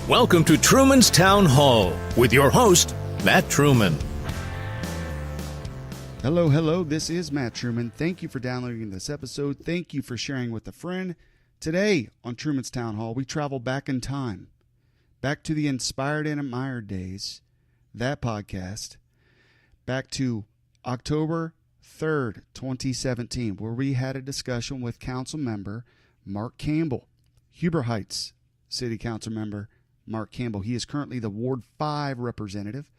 Welcome to Truman's Town Hall with your host, Matt Truman. Hello, this is Matt Truman. Thank you for downloading this episode. Thank you for sharing with a friend. Today on Truman's Town Hall, we travel back in time, back to the Inspired and Admired days, that podcast, back to October 3rd, 2017, where we had a discussion with Council Member Mark Campbell, Huber Heights City Council Member Mark Campbell. He is currently the Ward 5 representative.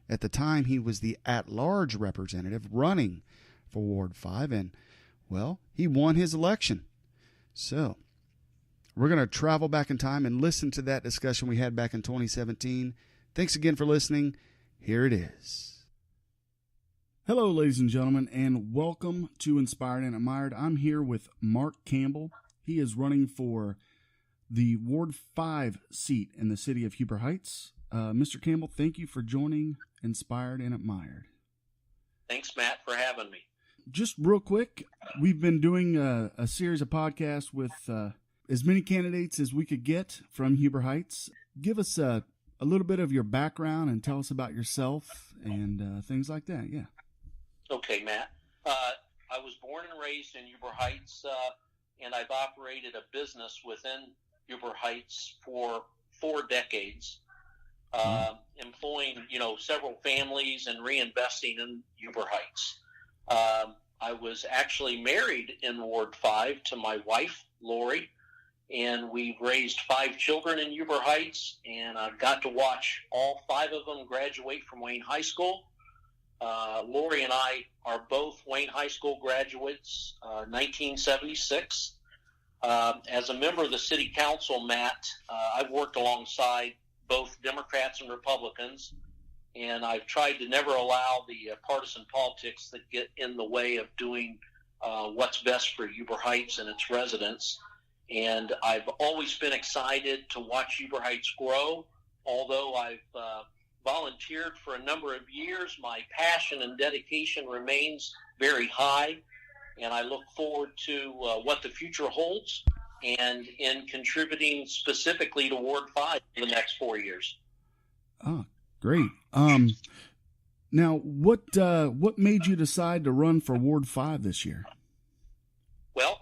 At the time, he was the at-large representative running for Ward 5, and, well, he won his election. So, we're going to travel back in time and listen to that discussion we had back in 2017. Thanks again for listening. Here it is. Hello, ladies and gentlemen, and welcome to Inspired and Admired. I'm here with Mark Campbell. He is running for the Ward 5 seat in the city of Huber Heights. Mr. Campbell, thank you for joining Inspired and Admired. Thanks, Matt, for having me. Just real quick, we've been doing a series of podcasts with as many candidates as we could get from Huber Heights. Give us a little bit of your background and tell us about yourself and things like that. Yeah. Okay, Matt. I was born and raised in Huber Heights, and I've operated a business within Huber Heights for 4 decades, employing, several families and reinvesting in Huber Heights. I was actually married in Ward 5 to my wife, Lori, and we've raised 5 children in Huber Heights, and I've got to watch all 5 of them graduate from Wayne High School. Lori and I are both Wayne High School graduates, 1976. As a member of the City Council, Matt, I've worked alongside both Democrats and Republicans, and I've tried to never allow the partisan politics that get in the way of doing what's best for Huber Heights and its residents. And I've always been excited to watch Huber Heights grow. Although I've volunteered for a number of years, my passion and dedication remains very high, and I look forward to what the future holds and in contributing specifically to Ward 5 in the next 4 years. Oh, great. Now, what made you decide to run for Ward 5 this year? Well,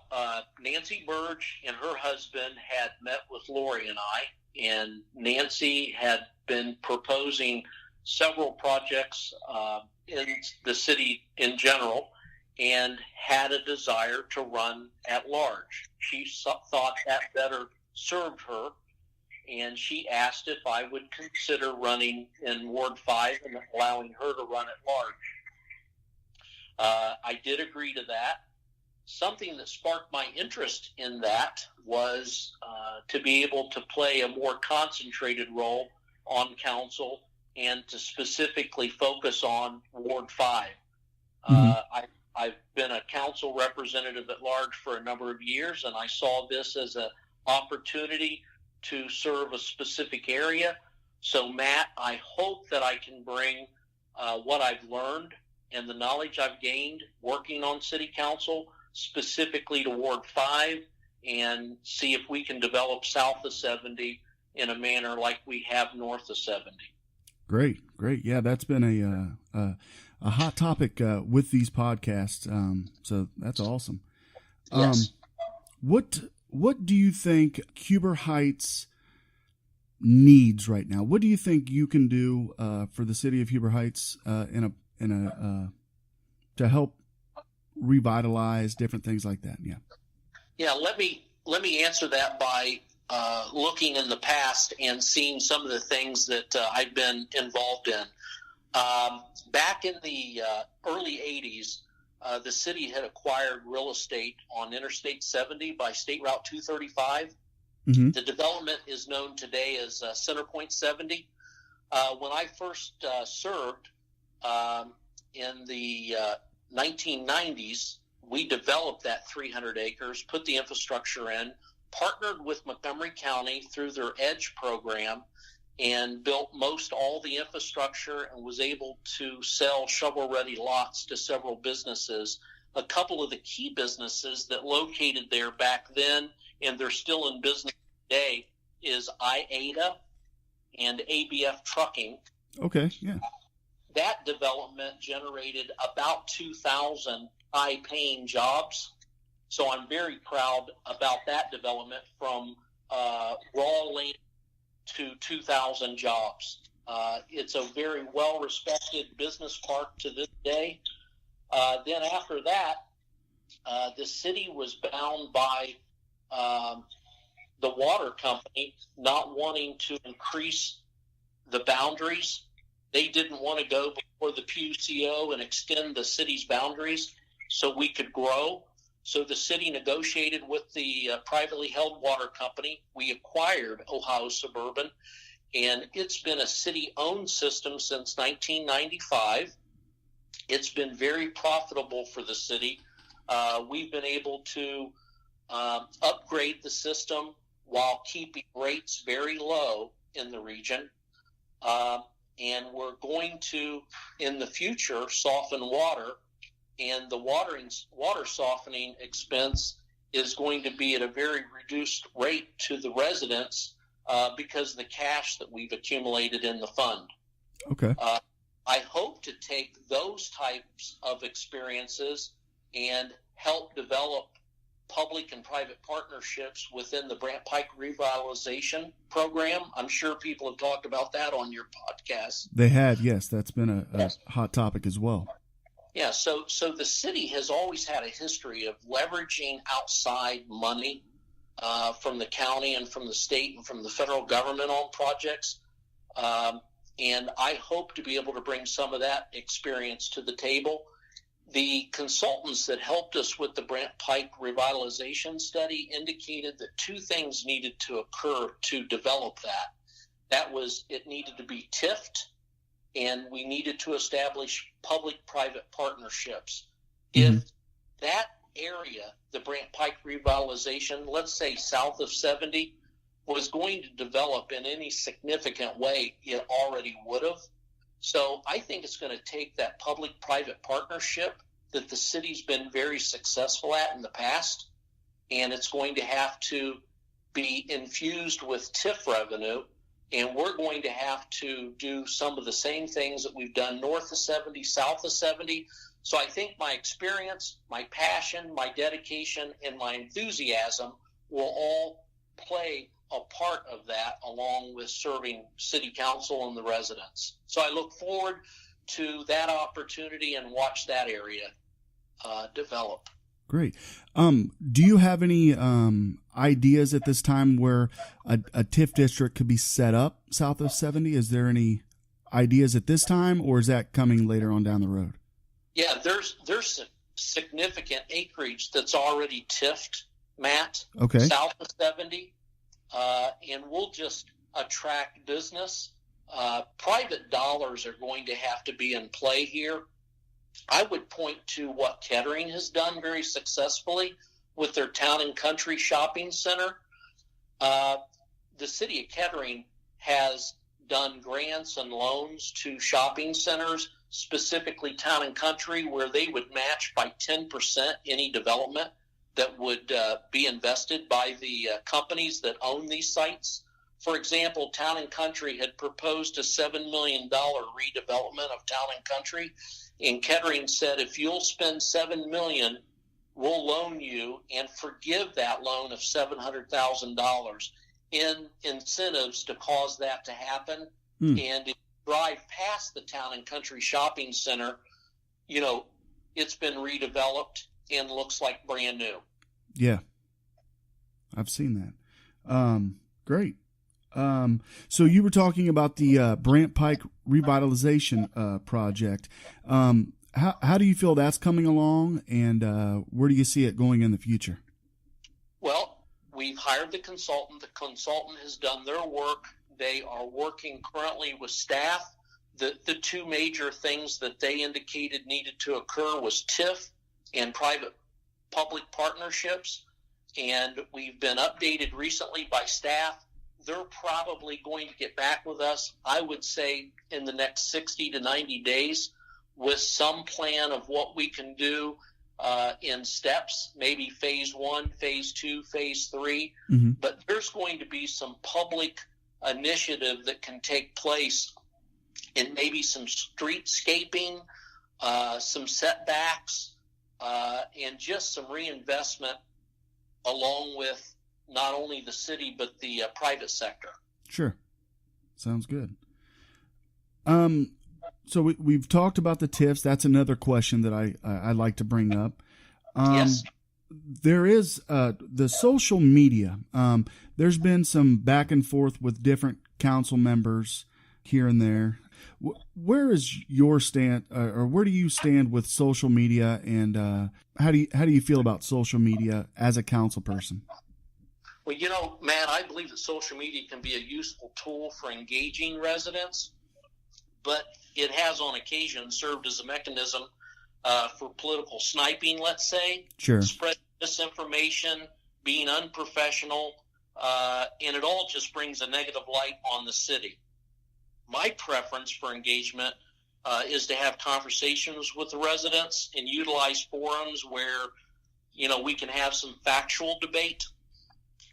Nancy Burge and her husband had met with Lori and I, and Nancy had been proposing several projects in the city in general and had a desire to run at large. She thought that better served her, and she asked if I would consider running in Ward 5 and allowing her to run at large. I did agree to that. Something that sparked my interest in that was to be able to play a more concentrated role on council and to specifically focus on Ward 5. I've been a council representative at large for a number of years, and I saw this as an opportunity to serve a specific area. So, Matt, I hope that I can bring what I've learned and the knowledge I've gained working on city council specifically to Ward 5 and see if we can develop south of 70 in a manner like we have north of 70. Great. Yeah, that's been a hot topic with these podcasts, so that's awesome. Yes. What do you think Huber Heights needs right now? What do you think you can do for the city of Huber Heights to help revitalize different things like that? Yeah. Let me answer that by looking in the past and seeing some of the things that I've been involved in. Back in the early 80s, the city had acquired real estate on Interstate 70 by State Route 235. Mm-hmm. The development is known today as Centerpoint 70. When I first served in the 1990s, we developed that 300 acres, put the infrastructure in, partnered with Montgomery County through their EDGE program, and built most all the infrastructure and was able to sell shovel-ready lots to several businesses. A couple of the key businesses that located there back then, and they're still in business today, is IATA and ABF Trucking. Okay, yeah. That development generated about 2,000 high-paying jobs. So I'm very proud about that development, from raw land to 2,000 jobs. It's a very well-respected business park to this day. Then after that, the city was bound by the water company not wanting to increase the boundaries. They didn't want to go before the PUCO and extend the city's boundaries so we could grow. So the city negotiated with the privately held water company. We acquired Ohio Suburban, and it's been a city-owned system since 1995. It's been very profitable for the city. We've been able to upgrade the system while keeping rates very low in the region. And we're going to, in the future, soften water. And the water softening expense is going to be at a very reduced rate to the residents because of the cash that we've accumulated in the fund. Okay. I hope to take those types of experiences and help develop public and private partnerships within the Brandt Pike revitalization program. I'm sure people have talked about that on your podcast. They had, yes. That's been a hot topic as well. Yeah, so the city has always had a history of leveraging outside money from the county and from the state and from the federal government on projects. And I hope to be able to bring some of that experience to the table. The consultants that helped us with the Brent Pike revitalization study indicated that two things needed to occur to develop that. That was, it needed to be TIF'd, and we needed to establish public-private partnerships. Mm-hmm. If that area, the Brandt Pike revitalization, let's say south of 70, was going to develop in any significant way, it already would have. So I think it's going to take that public-private partnership that the city's been very successful at in the past, and it's going to have to be infused with TIF revenue, and we're going to have to do some of the same things that we've done north of 70, south of 70. So I think my experience, my passion, my dedication, and my enthusiasm will all play a part of that, along with serving city council and the residents. So I look forward to that opportunity and watch that area develop. Great. Do you have any ideas at this time where a TIF district could be set up south of 70? Is there any ideas at this time, or is that coming later on down the road? Yeah, there's significant acreage that's already TIF'd, Matt, okay, south of 70. And we'll just attract business. Private dollars are going to have to be in play here. I would point to what Kettering has done very successfully with their Town and Country Shopping Center. The city of Kettering has done grants and loans to shopping centers, specifically Town and Country, where they would match by 10% any development that would be invested by the companies that own these sites. For example, Town and Country had proposed a $7 million redevelopment of Town and Country, and Kettering said, if you'll spend $7 million, we'll loan you and forgive that loan of $700,000 in incentives to cause that to happen. And if you drive past the Town and Country Shopping Center, you know, it's been redeveloped and looks like brand new. Yeah, I've seen that. Great. So you were talking about the Brandt Pike revitalization project. How do you feel that's coming along, and where do you see it going in the future? Well, we've hired the consultant. The consultant has done their work. They are working currently with staff. The two major things that they indicated needed to occur was TIF and private-public partnerships, and we've been updated recently by staff. They're probably going to get back with us, I would say, in the next 60 to 90 days with some plan of what we can do in steps, maybe phase 1, phase 2, phase 3. Mm-hmm. But there's going to be some public initiative that can take place in maybe some streetscaping, some setbacks, and just some reinvestment along with not only the city but the private sector. Sure. Sounds good. So we've talked about the TIFs. That's another question that I'd like to bring up. Yes. There is the social media. There's been some back and forth with different council members here and there. Where is your stand, or where do you stand with social media, and how do you feel about social media as a council person? Well, Matt, I believe that social media can be a useful tool for engaging residents, but it has on occasion served as a mechanism for political sniping, let's say. Sure. Spread misinformation, being unprofessional, and it all just brings a negative light on the city. My preference for engagement is to have conversations with the residents and utilize forums where, we can have some factual debate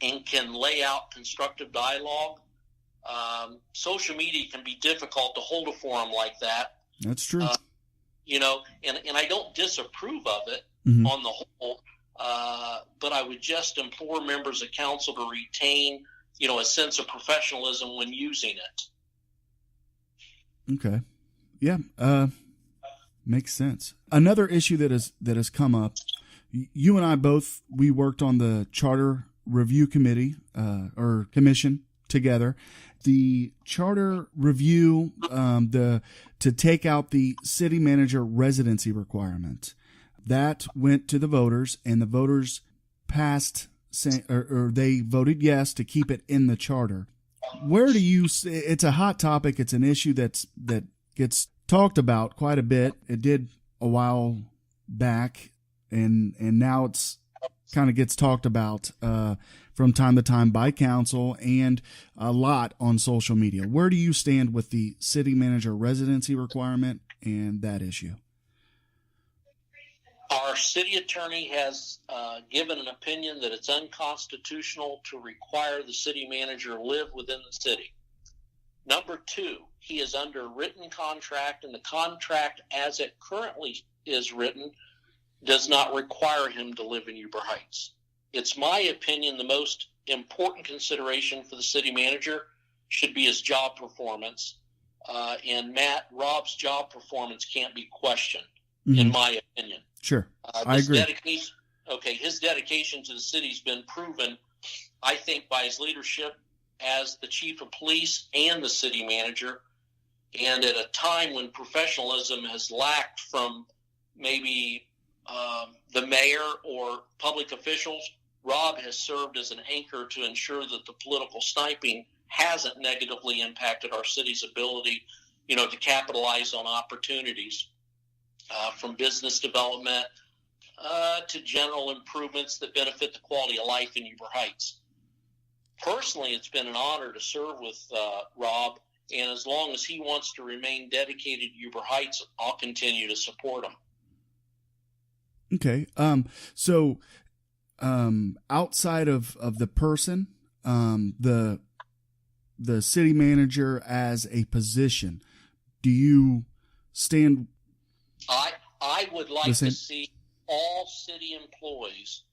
and can lay out constructive dialogue. Social media can be difficult to hold a forum like that. That's true. And I don't disapprove of it on the whole, but I would just implore members of council to retain, a sense of professionalism when using it. Okay. Yeah. Makes sense. Another issue that has come up, you and I both, we worked on the charter review committee, or commission together. The charter review, to take out the city manager residency requirement, that went to the voters, and the voters passed, or they voted yes to keep it in the charter. Where do you? It's a hot topic. It's an issue that gets talked about quite a bit. It did a while back, and now it's kind of gets talked about from time to time by council and a lot on social media. Where do you stand with the city manager residency requirement and that issue? Our city attorney has given an opinion that it's unconstitutional to require the city manager live within the city. Number two, he is under written contract, and the contract as it currently is written does not require him to live in Uber Heights. It's my opinion the most important consideration for the city manager should be his job performance. And Rob's job performance can't be questioned, in my opinion. Sure. I agree. His dedication to the city's been proven, I think, by his leadership as the chief of police and the city manager. And at a time when professionalism has lacked from maybe the mayor or public officials, Rob has served as an anchor to ensure that the political sniping hasn't negatively impacted our city's ability, to capitalize on opportunities. From business development to general improvements that benefit the quality of life in Uber Heights. Personally, it's been an honor to serve with Rob, and as long as he wants to remain dedicated to Uber Heights, I'll continue to support him. Okay. So outside of the person, the city manager as a position, do you stand? I would like to see all city employees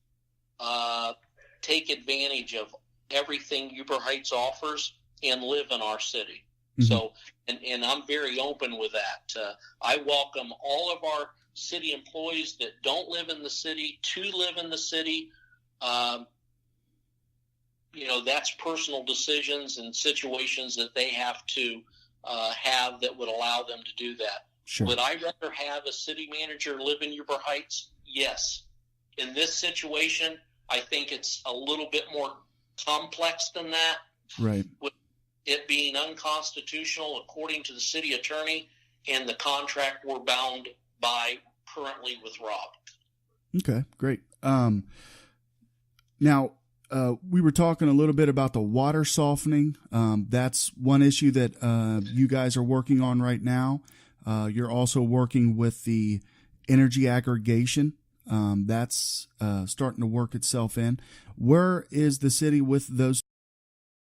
take advantage of everything Uber Heights offers and live in our city. Mm-hmm. So, and I'm very open with that. I welcome all of our city employees that don't live in the city to live in the city. That's personal decisions and situations that they have to have that would allow them to do that. Sure. Would I rather have a city manager live in Uber Heights? Yes. In this situation, I think it's a little bit more complex than that. Right. With it being unconstitutional according to the city attorney and the contract we're bound by currently with Rob. Okay, great. Now, we were talking a little bit about the water softening. That's one issue that you guys are working on right now. You're also working with the energy aggregation. That's starting to work itself in. Where is the city with those